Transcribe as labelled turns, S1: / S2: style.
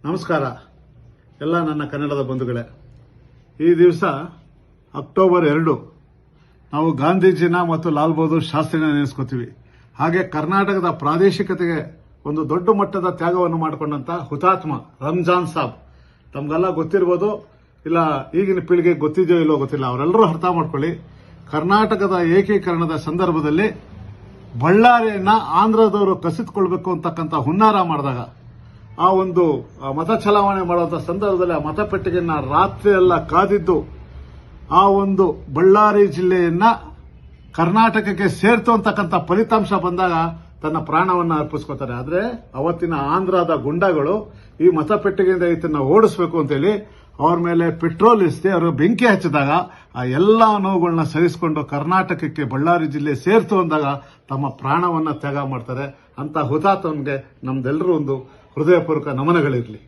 S1: ನಮಸ್ಕಾರ ಎಲ್ಲ ನನ್ನ ಕನ್ನಡದ ಬಂಧುಗಳೇ. ಈ ದಿವಸ ಅಕ್ಟೋಬರ್ 2 ನಾವು ಗಾಂಧೀಜಿನ ಮತ್ತು ಲಾಲ್ ಬಹದ್ದೂರ್ ಶಾಸ್ತ್ರಿನ ನೆನೆಸ್ಕೋತೀವಿ. ಹಾಗೆ ಕರ್ನಾಟಕದ ಪ್ರಾದೇಶಿಕತೆಗೆ ಒಂದು ದೊಡ್ಡ ಮಟ್ಟದ ತ್ಯಾಗವನ್ನು ಮಾಡಿಕೊಂಡಂತ ಹುತಾತ್ಮ ರಂಜಾನ್ ಸಾಬ್, ತಮಗೆಲ್ಲ ಗೊತ್ತಿರಬಹುದು, ಇಲ್ಲ ಈಗಿನ ಪೀಳಿಗೆಗೆ ಗೊತ್ತಿದೆಯೋ ಇಲ್ಲೋ ಗೊತ್ತಿಲ್ಲ, ಅವರೆಲ್ಲರೂ ಅರ್ಥ ಮಾಡ್ಕೊಳ್ಳಿ. ಕರ್ನಾಟಕದ ಏಕೀಕರಣದ ಸಂದರ್ಭದಲ್ಲಿ ಬಳ್ಳಾರಿಯನ್ನ ಆಂಧ್ರದವರು ಕಸಿದುಕೊಳ್ಬೇಕು ಅಂತಕ್ಕಂಥ ಹುನ್ನಾರ ಮಾಡಿದಾಗ ಆ ಒಂದು ಮತ ಚಲಾವಣೆ ಮಾಡುವಂತ ಸಂದರ್ಭದಲ್ಲಿ ಆ ಮತಪೆಟ್ಟಿಗೆಯನ್ನ ರಾತ್ರಿ ಎಲ್ಲ ಕಾದಿದ್ದು ಆ ಒಂದು ಬಳ್ಳಾರಿ ಜಿಲ್ಲೆಯನ್ನ ಕರ್ನಾಟಕಕ್ಕೆ ಸೇರ್ತು ಅಂತಕ್ಕಂಥ ಫಲಿತಾಂಶ ಬಂದಾಗ ತನ್ನ ಪ್ರಾಣವನ್ನ ಅರ್ಪಿಸ್ಕೋತಾರೆ. ಆದ್ರೆ ಅವತ್ತಿನ ಆಂಧ್ರದ ಗುಂಡಗಳು ಈ ಮತಪೆಟ್ಟಿಗೆಯಿಂದ ಇದನ್ನ ಓಡಿಸಬೇಕು ಅಂತೇಳಿ ಅವ್ರ ಮೇಲೆ ಪೆಟ್ರೋಲ್ ಇರಿಸಿ ಅವರು ಬೆಂಕಿ ಹಚ್ಚಿದಾಗ ಆ ಎಲ್ಲಾ ನೋವುಗಳನ್ನ ಸಹಿಸಿಕೊಂಡು ಕರ್ನಾಟಕಕ್ಕೆ ಬಳ್ಳಾರಿ ಜಿಲ್ಲೆ ಸೇರ್ತು ಅಂದಾಗ ತಮ್ಮ ಪ್ರಾಣವನ್ನ ತ್ಯಾಗ ಮಾಡ್ತಾರೆ. ಅಂತ ಹುತಾತ್ಮನಿಗೆ ನಮ್ದೆಲ್ಲರೂ ಒಂದು ಹೃದಯಪೂರ್ವಕ ನಮನಗಳಿರಲಿ.